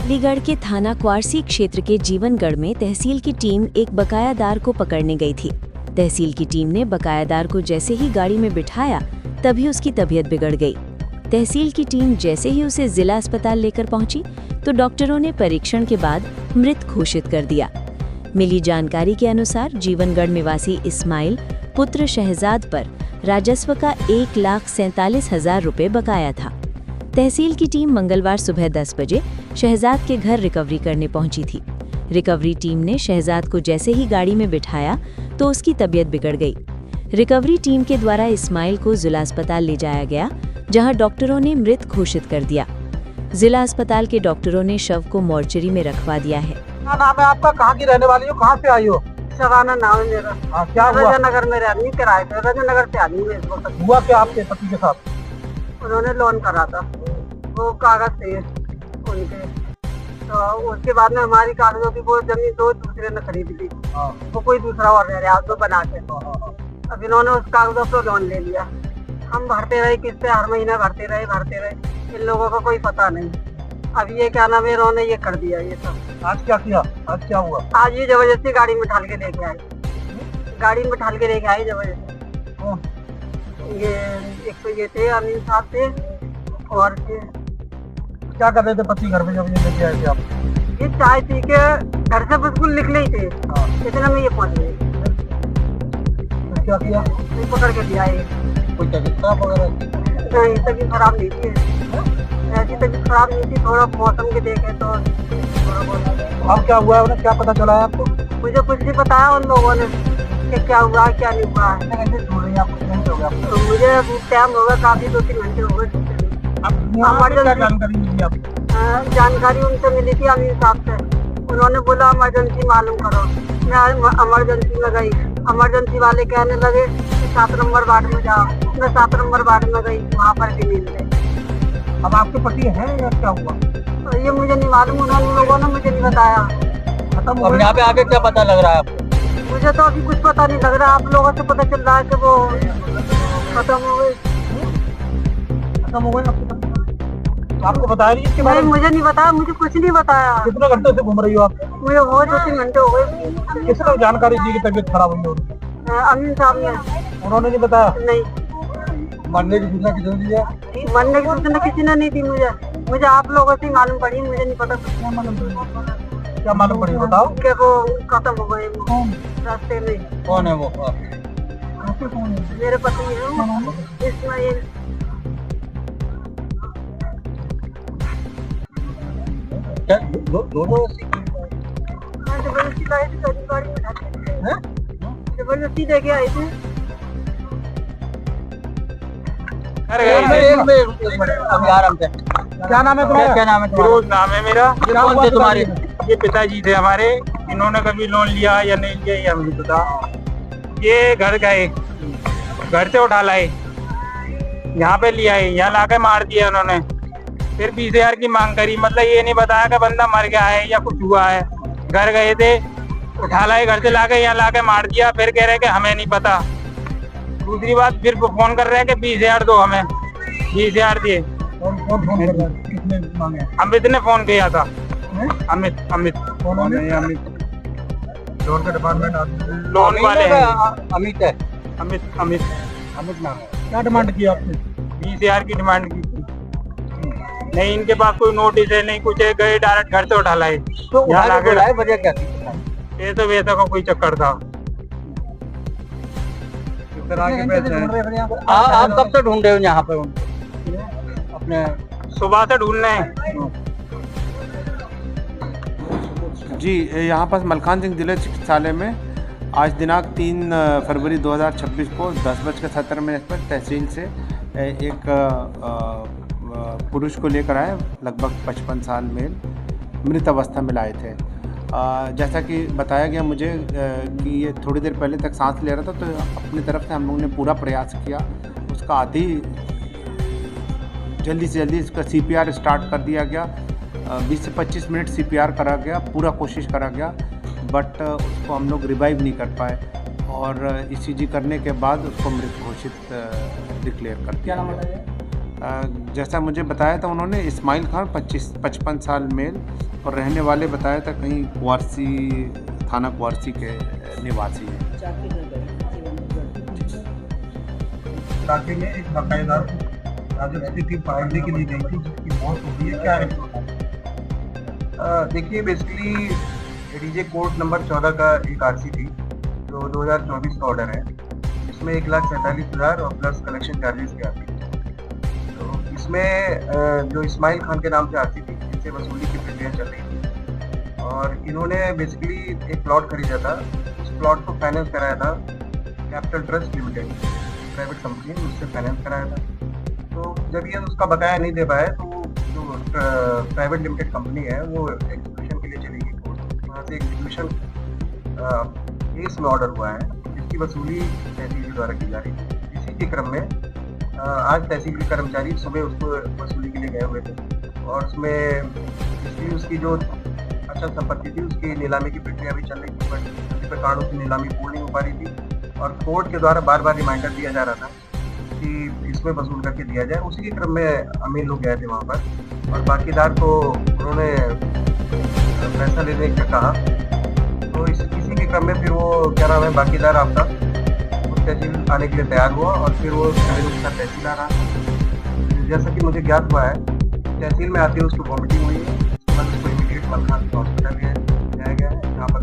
अलीगढ़ के थाना क्वारसी क्षेत्र के जीवनगढ़ में तहसील की टीम एक बकायादार को पकड़ने गई थी। तहसील की टीम ने बकायादार को जैसे ही गाड़ी में बिठाया तभी उसकी तबीयत बिगड़ गई। तहसील की टीम जैसे ही उसे जिला अस्पताल लेकर पहुंची तो डॉक्टरों ने परीक्षण के बाद मृत घोषित कर दिया। मिली जानकारी के अनुसार जीवनगढ़ निवासी इस्माइल पुत्र शहजाद पर राजस्व का 1,47,000 रुपए बकाया था। तहसील की टीम मंगलवार सुबह 10 बजे शहजाद के घर रिकवरी करने पहुंची थी। रिकवरी टीम ने शहजाद को जैसे ही गाड़ी में बिठाया तो उसकी तबीयत बिगड़ गई। रिकवरी टीम के द्वारा इस्माइल को जिला अस्पताल ले जाया गया, जहां डॉक्टरों ने मृत घोषित कर दिया। जिला अस्पताल के डॉक्टरों ने शव को मोर्चरी में रखवा दिया है। क्या नाम है आपका? कहाँ की रहने वाली हो? कहाँ से आई हो? शबाना नाम है मेरा। क्या हुआ? रजनगर में रहनी किराए पे, रजनगर से आदमी है इस वक्त। हुआ क्या आपके पति के साथ? उन्होंने लोन करा था, वो कागज थे उनके, तो उसके बाद में हमारी कागजों की वो जमीन दो दूसरे ने खरीदी थी। वो कोई दूसरा और रह रहा तो बना के, अब इन्होंने उस कागजों पर लोन ले लिया। हम भरते रहे किस्तें, हर महीने भरते रहे। इन लोगों का कोई पता नहीं। अब ये क्या नाम है, इन्होंने ये कर दिया ये सब। आज क्या किया? आज क्या हुआ? आज ये जबरदस्ती गाड़ी में ढाल के लेके आए, जबरदस्ती। ये एक तो ये थे अमीन साहब थे, और क्या कर रहे थे पति घर में जब ये लेके आए थे आप? ये चाय पी के घर से बिल्कुल निकले ही थे, इतने में ये पहुंच गए। तो क्या किया? ये पकड़ के दिया ये। कोई तबीयत खराब वगैरह? नहीं, तबीयत खराब नहीं थी, ऐसी तबीयत खराब नहीं थी। थोड़ा मौसम के देखे तो थोड़ा बहुत। अब क्या हुआ है, उन्हें क्या पता चला है आपको? मुझे कुछ नहीं बताया उन लोगों ने कि क्या हुआ क्या नहीं हुआ। कैसे छोड़ रही है आपको? घंटे हो गया? तो मुझे टाइम होगा काफी, 2-3 घंटे हो गए। क्या जानकारी मिली आपको? जानकारी उनसे मिली थी अमीन साहब से। उन्होंने बोला इमरजेंसी मालूम करो। मैं इमरजेंसी में गई, इमरजेंसी वाले कहने लगे 7 नंबर वार्ड में जाओ। मैं 7 नंबर वार्ड में गई, वहाँ पर भी मिल गए। अब आपके पति हैं या क्या हुआ? तो ये मुझे नहीं मालूम, उन्होंने लोगों ने मुझे नहीं बताया। खत्म हो गया? यहाँ पे आके क्या पता लग रहा है आपको? मुझे तो अभी कुछ पता नहीं लग रहा। आप लोगों से पता चल रहा है कि वो खत्म हो गई। खत्म हो गए आपके पति? आपको बताया नहीं इसके बारे में? मुझे नहीं बताया, मुझे कुछ नहीं बताया। कितने घंटे से घूम रही हो आप? मुझे वो 2-3 घंटे हो गए। किसने जानकारी दी कि तबीयत खराब हुई होगी? अमीन साहब ने। उन्होंने नहीं बताया? नहीं। मरने की सूचना किसने दी है? मरने की सूचना किसी ने नहीं दी मुझे आप लोगों से मालूम पड़ी, मुझे नहीं पता। क्या मालूम पड़ी बताओ? क्या वो खत्म हो गए रास्ते में। कौन है वो? मेरे पति है इस्माइल। दोनों जबरदस्ती लाई थी, गाड़ी में जबरदस्ती लेके आई थी। क्या नाम है तुम्हारा? क्या नाम है? फिरोज नाम है मेरा। कौन थे तुम्हारे? ये पिताजी थे हमारे। इन्होंने कभी लोन लिया या नहीं लिया ये हमें नहीं पता। ये घर गए, घर से उठा लाए, यहाँ पे लिया है, यहाँ लाके मार दिया उन्होंने। फिर 20,000 की मांग करी, मतलब ये नहीं बताया कि बंदा मर गया है या कुछ हुआ है। घर गए थे, उठा लाए, घर से लाके यहाँ लाके मार दिया। फिर कह रहे कि हमें नहीं पता। दूसरी बात फिर फोन कर रहे हैं कि 20,000 दो हमें। 20,000 दिए। कौन फोन कर रहा है? किसने मांगे? अमित ने फोन किया था। अमित कौन है? अमित लोन का डिपार्टमेंट लोन वाले हैं। अमित है। अमित नाम है। क्या डिमांड की आपने? 20,000 की डिमांड की थी। नहीं, इनके पास कोई नोटिस है नहीं कुछ है, गए डायरेक्ट घर से उठा लाए। तो वजह क्या थी? पैसे वैसा का कोई चक्कर था। आप कब से ढूंढ रहे हो यहाँ पे अपने? सुबह से ढूंढ रहे हैं जी। यहाँ पर मलखान सिंह जिला चिकित्सालय में आज दिनांक 3 फरवरी 2026 को 10:17 पर तहसील से एक पुरुष को लेकर आए, लगभग 55 साल मेल, मृत अवस्था में लाए थे। जैसा कि बताया गया मुझे कि ये थोड़ी देर पहले तक सांस ले रहा था, तो अपनी तरफ से हम लोगों ने पूरा प्रयास किया। उसका जल्दी से जल्दी इसका CPR स्टार्ट कर दिया गया। 20 से 25 मिनट CPR करा गया, पूरा कोशिश करा गया, बट उसको हम लोग रिवाइव नहीं कर पाए और ECG करने के बाद उसको मृत घोषित डिक्लेयर कर दिया। जैसा मुझे बताया था उन्होंने, इस्माइल खान 55 साल मेल और रहने वाले बताया था कहीं कुआरसी, थाना कुआरसी के निवासी हैं। इलाके में एक बाकायदा राजस्व की पालने के लिए गई थी जिसकी मौत हो गई है, क्या है? देखिए, बेसिकली डीजे कोर्ट नंबर 14 का एक आरसी थी जो 2024 का ऑर्डर है। इसमें 1,47,000 और प्लस कलेक्शन चार्जेस के आती है। तो इसमें जो इस्माइल खान के नाम से आरसी थी, जिससे वसूली की प्रक्रिया चल रही थी और इन्होंने बेसिकली एक प्लॉट खरीदा था। उस प्लॉट को फाइनेंस कराया था capital trust limited private company ने, उससे फाइनेंस कराया था। तो जब ये उसका बकाया नहीं दे पाए तो जो प्राइवेट लिमिटेड कंपनी है वो एग्जीक्यूशन के लिए चली गई कोर्ट। वहाँ से एग्जीक्यूशन केस में ऑर्डर हुआ है जिसकी वसूली तहसील के द्वारा की जा रही थी। इसी के क्रम में आज तहसील के कर्मचारी सुबह उसको वसूली के लिए गए हुए थे और उसमें उसकी जो अचल संपत्ति थी उसकी नीलामी की प्रक्रिया भी चल रही थी, बट किसी प्रकार उसकी नीलामी पूर्ण नहीं हो पा रही थी और कोर्ट के द्वारा बार बार रिमाइंडर दिया जा रहा था कि इसमें वसूल करके दिया जाए। उसी के क्रम में अमीर लोग गए थे वहाँ पर और बाकीदार को उन्होंने पैसा लेने का कहा। तो इसी के क्रम में फिर वो क्या नाम है बाकीदार आपका उस तहसील आने के लिए तैयार हुआ और फिर वो तहसील आ रहा। जैसा कि मुझे ज्ञात हुआ है तहसील में आते हुए उसको वॉमिटिंग हुई है, उसके बाद उसको इमीडिएट मलखान हॉस्पिटल लाया गया है जहाँ पर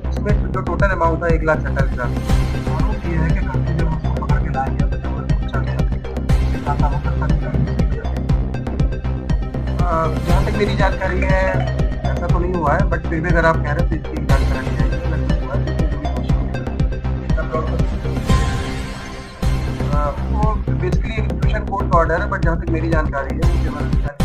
इसमें जो टोटल अमाउंट था 1,47,000। आरोप ये है कि घर से जब उसको पकड़ के लाया गया तो जब पूछा गया जहाँ तक मेरी जानकारी है ऐसा तो नहीं हुआ है, बट फिर भी अगर आप कह रहे हैं तो इसकी जांच करानी चाहिए। वो बेसिकली एग्जीक्यूशन कोर्ट का ऑर्डर है, बट जहाँ तक मेरी जानकारी है